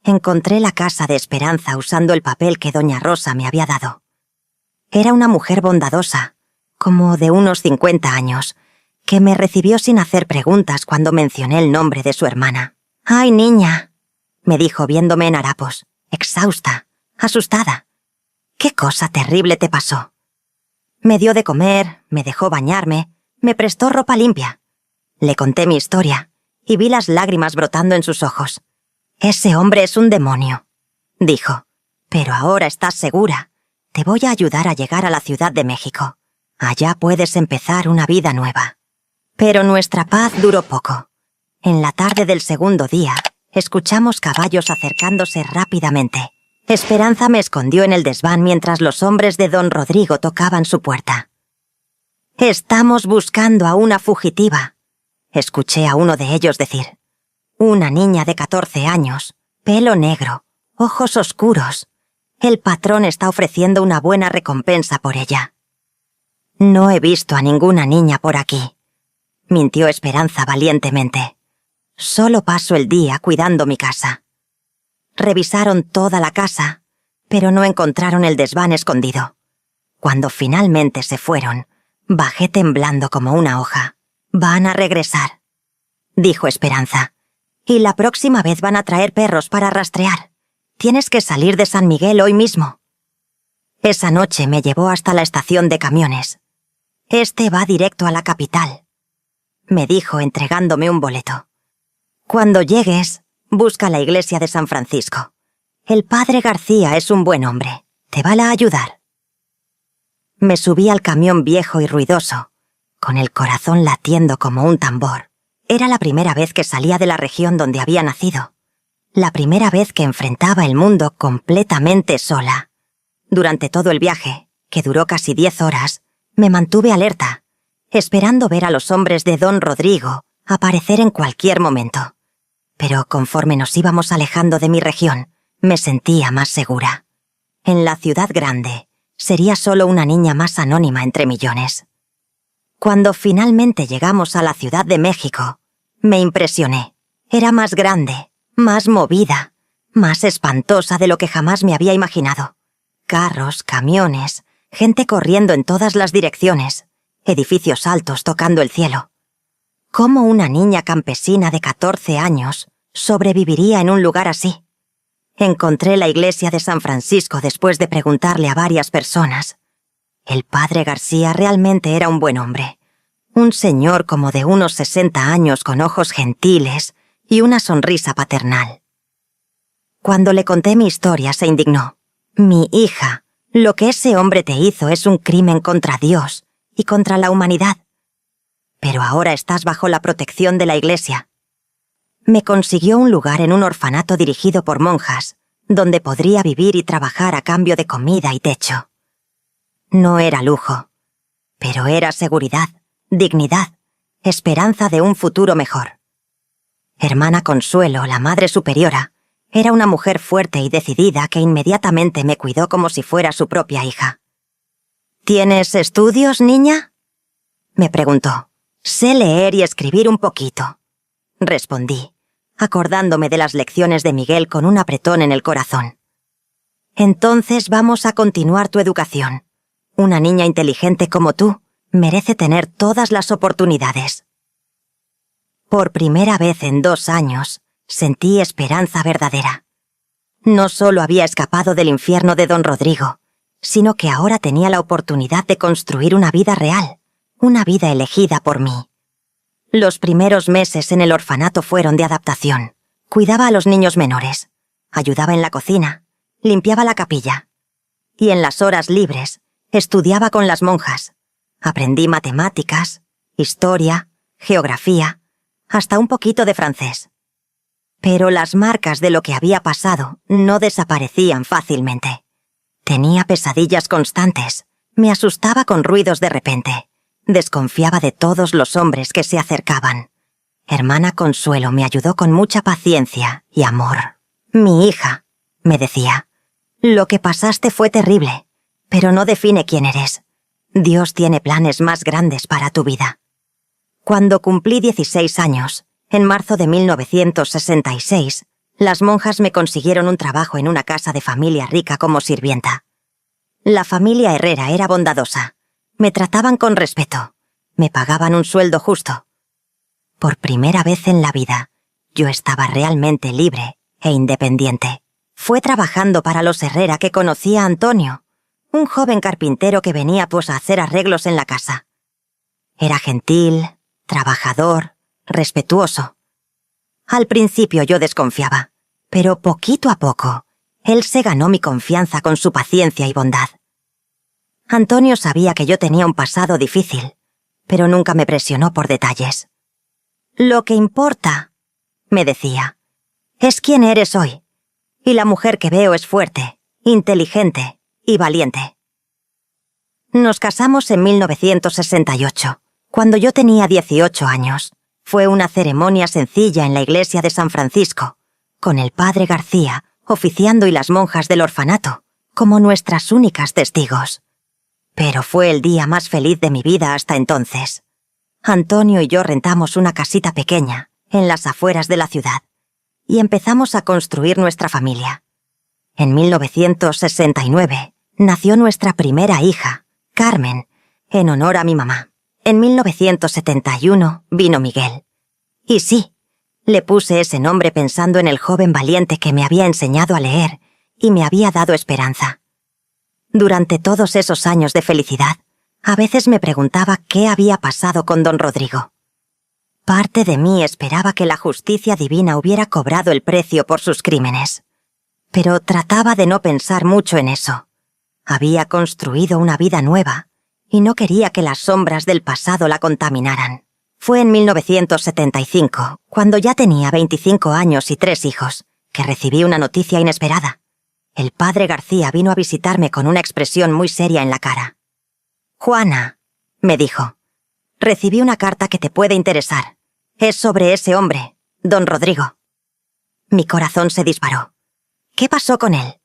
Encontré la casa de Esperanza usando el papel que doña Rosa me había dado. Era una mujer bondadosa, como de unos 50 años, que me recibió sin hacer preguntas cuando mencioné el nombre de su hermana. «Ay, niña», me dijo viéndome en harapos, exhausta, asustada. «¿Qué cosa terrible te pasó?» Me dio de comer, me dejó bañarme, me prestó ropa limpia. Le conté mi historia, y vi las lágrimas brotando en sus ojos. «Ese hombre es un demonio», dijo. «Pero ahora estás segura. Te voy a ayudar a llegar a la Ciudad de México. Allá puedes empezar una vida nueva». Pero nuestra paz duró poco. En la tarde del segundo día, escuchamos caballos acercándose rápidamente. Esperanza me escondió en el desván mientras los hombres de don Rodrigo tocaban su puerta. «Estamos buscando a una fugitiva», escuché a uno de ellos decir. «Una niña de 14 años, pelo negro, ojos oscuros. El patrón está ofreciendo una buena recompensa por ella». No he visto a ninguna niña por aquí, mintió Esperanza valientemente. Solo paso el día cuidando mi casa. Revisaron toda la casa, pero no encontraron el desván escondido. Cuando finalmente se fueron, bajé temblando como una hoja. Van a regresar, dijo Esperanza. Y la próxima vez van a traer perros para rastrear. Tienes que salir de San Miguel hoy mismo. Esa noche me llevó hasta la estación de camiones. Este va directo a la capital, me dijo entregándome un boleto. Cuando llegues, busca la iglesia de San Francisco. El padre García es un buen hombre. Te va a ayudar. Me subí al camión viejo y ruidoso, con el corazón latiendo como un tambor. Era la primera vez que salía de la región donde había nacido. La primera vez que enfrentaba el mundo completamente sola. Durante todo el viaje, que duró casi 10 horas, me mantuve alerta, esperando ver a los hombres de Don Rodrigo aparecer en cualquier momento. Pero conforme nos íbamos alejando de mi región, me sentía más segura. En la ciudad grande, sería solo una niña más anónima entre millones. Cuando finalmente llegamos a la Ciudad de México, me impresioné. Era más grande, más movida, más espantosa de lo que jamás me había imaginado. Carros, camiones, gente corriendo en todas las direcciones, edificios altos tocando el cielo. ¿Cómo una niña campesina de 14 años sobreviviría en un lugar así? Encontré la iglesia de San Francisco después de preguntarle a varias personas. El padre García realmente era un buen hombre. Un señor como de unos 60 años con ojos gentiles y una sonrisa paternal. Cuando le conté mi historia se indignó. Mi hija, lo que ese hombre te hizo es un crimen contra Dios y contra la humanidad. Pero ahora estás bajo la protección de la iglesia. Me consiguió un lugar en un orfanato dirigido por monjas, donde podría vivir y trabajar a cambio de comida y techo. No era lujo, pero era seguridad, dignidad, esperanza de un futuro mejor. Hermana Consuelo, la Madre Superiora, era una mujer fuerte y decidida que inmediatamente me cuidó como si fuera su propia hija. ¿Tienes estudios, niña?, me preguntó. Sé leer y escribir un poquito, respondí, acordándome de las lecciones de Miguel con un apretón en el corazón. Entonces vamos a continuar tu educación. Una niña inteligente como tú merece tener todas las oportunidades. Por primera vez en 2 años, sentí esperanza verdadera. No solo había escapado del infierno de Don Rodrigo, sino que ahora tenía la oportunidad de construir una vida real, una vida elegida por mí. Los primeros meses en el orfanato fueron de adaptación. Cuidaba a los niños menores, ayudaba en la cocina, limpiaba la capilla. Y en las horas libres, estudiaba con las monjas. Aprendí matemáticas, historia, geografía, hasta un poquito de francés. Pero las marcas de lo que había pasado no desaparecían fácilmente. Tenía pesadillas constantes, me asustaba con ruidos de repente. Desconfiaba de todos los hombres que se acercaban. Hermana Consuelo me ayudó con mucha paciencia y amor. Mi hija, me decía, lo que pasaste fue terrible, pero no define quién eres. Dios tiene planes más grandes para tu vida. Cuando cumplí 16 años, en marzo de 1966, las monjas me consiguieron un trabajo en una casa de familia rica como sirvienta. La familia Herrera era bondadosa. Me trataban con respeto. Me pagaban un sueldo justo. Por primera vez en la vida, yo estaba realmente libre e independiente. Fue trabajando para los Herrera que conocí a Antonio, un joven carpintero que venía a hacer arreglos en la casa. Era gentil, trabajador, respetuoso. Al principio yo desconfiaba, pero poquito a poco, él se ganó mi confianza con su paciencia y bondad. Antonio sabía que yo tenía un pasado difícil, pero nunca me presionó por detalles. Lo que importa, me decía, es quién eres hoy, y la mujer que veo es fuerte, inteligente y valiente. Nos casamos en 1968, cuando yo tenía 18 años. Fue una ceremonia sencilla en la iglesia de San Francisco, con el padre García oficiando y las monjas del orfanato como nuestras únicas testigos. Pero fue el día más feliz de mi vida hasta entonces. Antonio y yo rentamos una casita pequeña, en las afueras de la ciudad, y empezamos a construir nuestra familia. En 1969 nació nuestra primera hija, Carmen, en honor a mi mamá. En 1971 vino Miguel. Y sí, le puse ese nombre pensando en el joven valiente que me había enseñado a leer y me había dado esperanza. Durante todos esos años de felicidad, a veces me preguntaba qué había pasado con don Rodrigo. Parte de mí esperaba que la justicia divina hubiera cobrado el precio por sus crímenes. Pero trataba de no pensar mucho en eso. Había construido una vida nueva y no quería que las sombras del pasado la contaminaran. Fue en 1975, cuando ya tenía 25 años y 3 hijos, que recibí una noticia inesperada. El padre García vino a visitarme con una expresión muy seria en la cara. «Juana», me dijo, «recibí una carta que te puede interesar. Es sobre ese hombre, don Rodrigo». Mi corazón se disparó. ¿Qué pasó con él?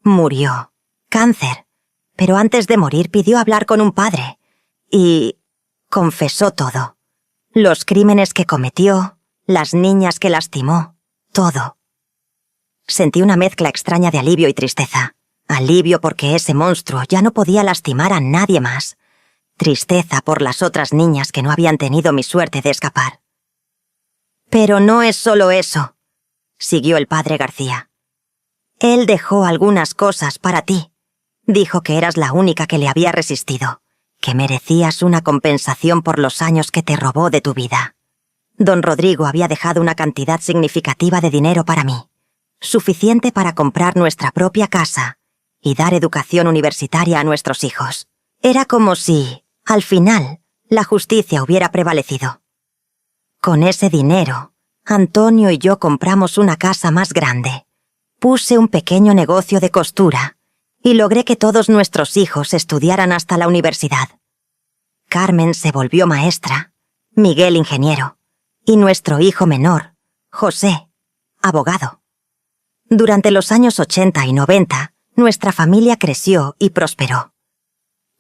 Murió. Cáncer. Pero antes de morir pidió hablar con un padre. Y confesó todo. Los crímenes que cometió, las niñas que lastimó, todo. Sentí una mezcla extraña de alivio y tristeza. Alivio porque ese monstruo ya no podía lastimar a nadie más. Tristeza por las otras niñas que no habían tenido mi suerte de escapar. «Pero no es solo eso», siguió el padre García. «Él dejó algunas cosas para ti. Dijo que eras la única que le había resistido, que merecías una compensación por los años que te robó de tu vida. Don Rodrigo había dejado una cantidad significativa de dinero para mí, suficiente para comprar nuestra propia casa y dar educación universitaria a nuestros hijos. Era como si, al final, la justicia hubiera prevalecido. Con ese dinero, Antonio y yo compramos una casa más grande. Puse un pequeño negocio de costura y logré que todos nuestros hijos estudiaran hasta la universidad. Carmen se volvió maestra, Miguel ingeniero, y nuestro hijo menor, José, abogado. Durante los años 80 y 90, nuestra familia creció y prosperó.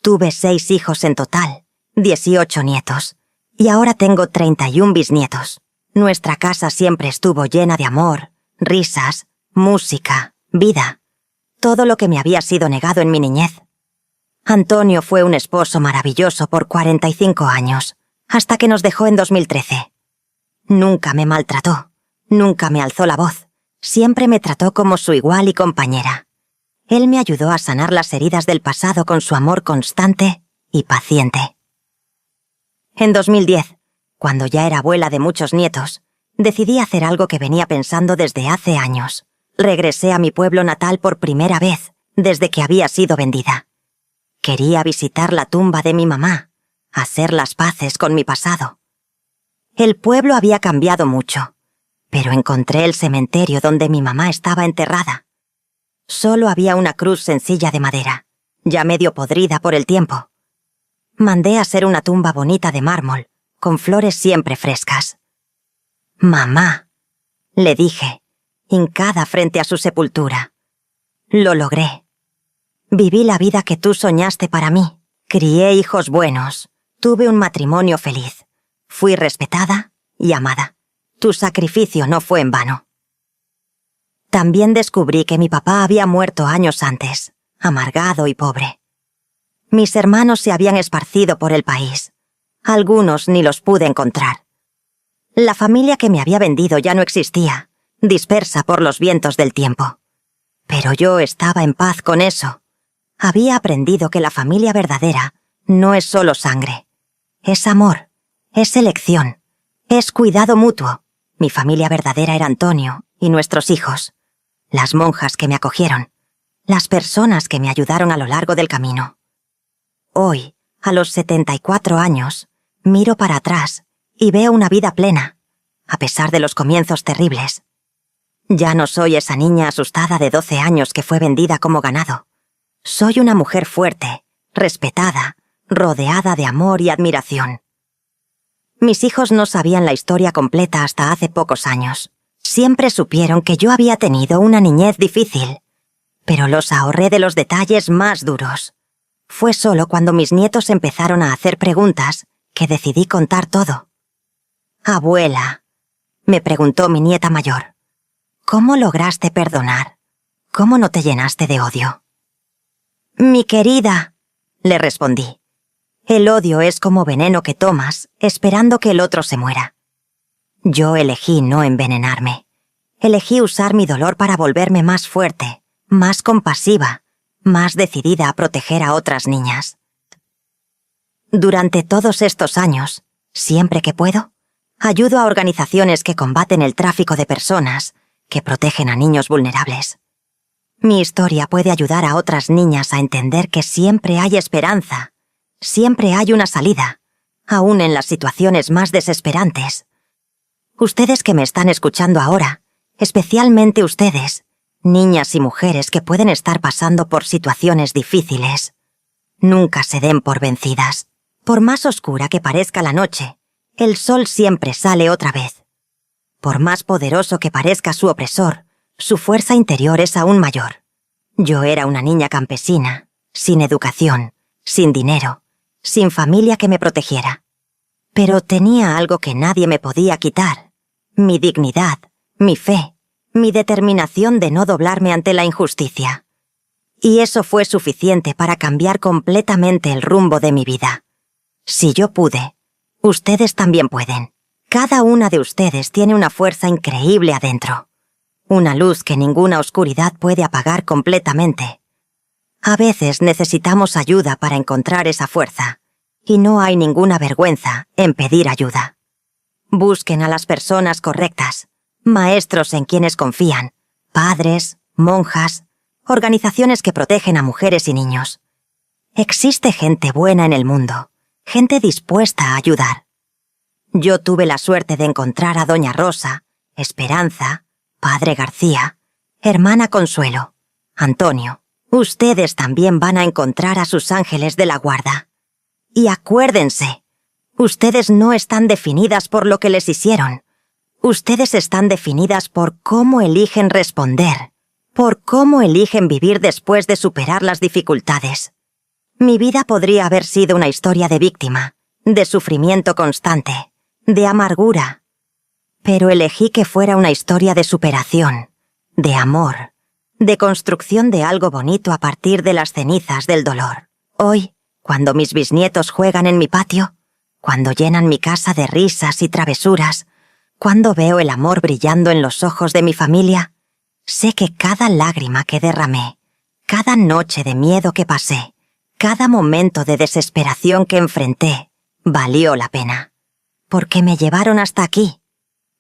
Tuve 6 hijos en total, 18 nietos, y ahora tengo 31 bisnietos. Nuestra casa siempre estuvo llena de amor, risas, música, vida, todo lo que me había sido negado en mi niñez. Antonio fue un esposo maravilloso por 45 años, hasta que nos dejó en 2013. Nunca me maltrató, nunca me alzó la voz, siempre me trató como su igual y compañera. Él me ayudó a sanar las heridas del pasado con su amor constante y paciente. En 2010, cuando ya era abuela de muchos nietos, decidí hacer algo que venía pensando desde hace años. Regresé a mi pueblo natal por primera vez desde que había sido vendida. Quería visitar la tumba de mi mamá, hacer las paces con mi pasado. El pueblo había cambiado mucho, pero encontré el cementerio donde mi mamá estaba enterrada. Solo había una cruz sencilla de madera, ya medio podrida por el tiempo. Mandé a hacer una tumba bonita de mármol, con flores siempre frescas. «Mamá», le dije, hincada frente a su sepultura. «Lo logré. Viví la vida que tú soñaste para mí. Crié hijos buenos. Tuve un matrimonio feliz. Fui respetada y amada. Tu sacrificio no fue en vano». También descubrí que mi papá había muerto años antes, amargado y pobre. Mis hermanos se habían esparcido por el país. Algunos ni los pude encontrar. La familia que me había vendido ya no existía, dispersa por los vientos del tiempo. Pero yo estaba en paz con eso. Había aprendido que la familia verdadera no es solo sangre. Es amor, es elección, es cuidado mutuo. Mi familia verdadera era Antonio y nuestros hijos, las monjas que me acogieron, las personas que me ayudaron a lo largo del camino. Hoy, a los 74 años, miro para atrás y veo una vida plena, a pesar de los comienzos terribles. Ya no soy esa niña asustada de 12 años que fue vendida como ganado. Soy una mujer fuerte, respetada, rodeada de amor y admiración. Mis hijos no sabían la historia completa hasta hace pocos años. Siempre supieron que yo había tenido una niñez difícil, pero los ahorré de los detalles más duros. Fue solo cuando mis nietos empezaron a hacer preguntas que decidí contar todo. «Abuela», me preguntó mi nieta mayor, «¿cómo lograste perdonar? ¿Cómo no te llenaste de odio?» «Mi querida», le respondí, «el odio es como veneno que tomas esperando que el otro se muera. Yo elegí no envenenarme. Elegí usar mi dolor para volverme más fuerte, más compasiva, más decidida a proteger a otras niñas. Durante todos estos años, siempre que puedo, ayudo a organizaciones que combaten el tráfico de personas, que protegen a niños vulnerables. Mi historia puede ayudar a otras niñas a entender que siempre hay esperanza, siempre hay una salida, aún en las situaciones más desesperantes. Ustedes que me están escuchando ahora, especialmente ustedes, niñas y mujeres que pueden estar pasando por situaciones difíciles, nunca se den por vencidas. Por más oscura que parezca la noche, el sol siempre sale otra vez. Por más poderoso que parezca su opresor, su fuerza interior es aún mayor. Yo era una niña campesina, sin educación, sin dinero, sin familia que me protegiera. Pero tenía algo que nadie me podía quitar: mi dignidad, mi fe, mi determinación de no doblarme ante la injusticia. Y eso fue suficiente para cambiar completamente el rumbo de mi vida. Si yo pude, ustedes también pueden. Cada una de ustedes tiene una fuerza increíble adentro. Una luz que ninguna oscuridad puede apagar completamente. A veces necesitamos ayuda para encontrar esa fuerza, y no hay ninguna vergüenza en pedir ayuda. Busquen a las personas correctas, maestros en quienes confían, padres, monjas, organizaciones que protegen a mujeres y niños. Existe gente buena en el mundo, gente dispuesta a ayudar. Yo tuve la suerte de encontrar a Doña Rosa, Esperanza, Padre García, Hermana Consuelo, Antonio. Ustedes también van a encontrar a sus ángeles de la guarda. Y acuérdense, ustedes no están definidas por lo que les hicieron. Ustedes están definidas por cómo eligen responder, por cómo eligen vivir después de superar las dificultades. Mi vida podría haber sido una historia de víctima, de sufrimiento constante, de amargura. Pero elegí que fuera una historia de superación, de amor, de construcción de algo bonito a partir de las cenizas del dolor. Hoy, cuando mis bisnietos juegan en mi patio, cuando llenan mi casa de risas y travesuras, cuando veo el amor brillando en los ojos de mi familia, sé que cada lágrima que derramé, cada noche de miedo que pasé, cada momento de desesperación que enfrenté, valió la pena. Porque me llevaron hasta aquí.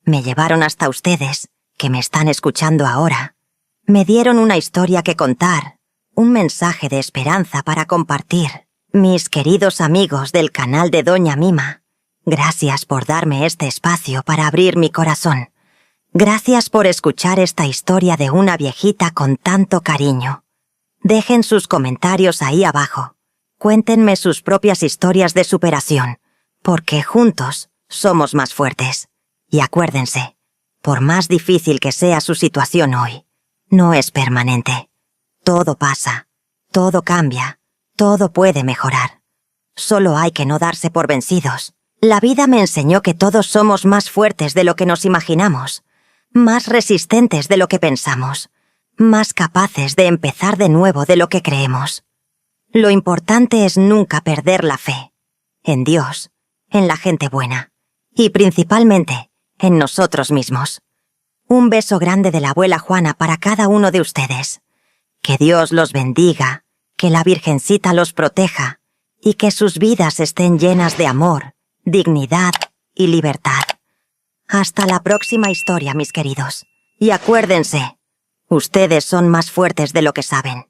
Me llevaron hasta ustedes, que me están escuchando ahora. Me dieron una historia que contar, un mensaje de esperanza para compartir. Mis queridos amigos del canal de Doña Mima, gracias por darme este espacio para abrir mi corazón. Gracias por escuchar esta historia de una viejita con tanto cariño. Dejen sus comentarios ahí abajo. Cuéntenme sus propias historias de superación, porque juntos somos más fuertes. Y acuérdense, por más difícil que sea su situación hoy, no es permanente. Todo pasa, todo cambia, todo puede mejorar. Solo hay que no darse por vencidos. La vida me enseñó que todos somos más fuertes de lo que nos imaginamos, más resistentes de lo que pensamos, más capaces de empezar de nuevo de lo que creemos. Lo importante es nunca perder la fe. En Dios, en la gente buena, y principalmente en nosotros mismos. Un beso grande de la abuela Juana para cada uno de ustedes. Que Dios los bendiga, que la Virgencita los proteja, y que sus vidas estén llenas de amor, dignidad y libertad. Hasta la próxima historia, mis queridos. Y acuérdense, ustedes son más fuertes de lo que saben.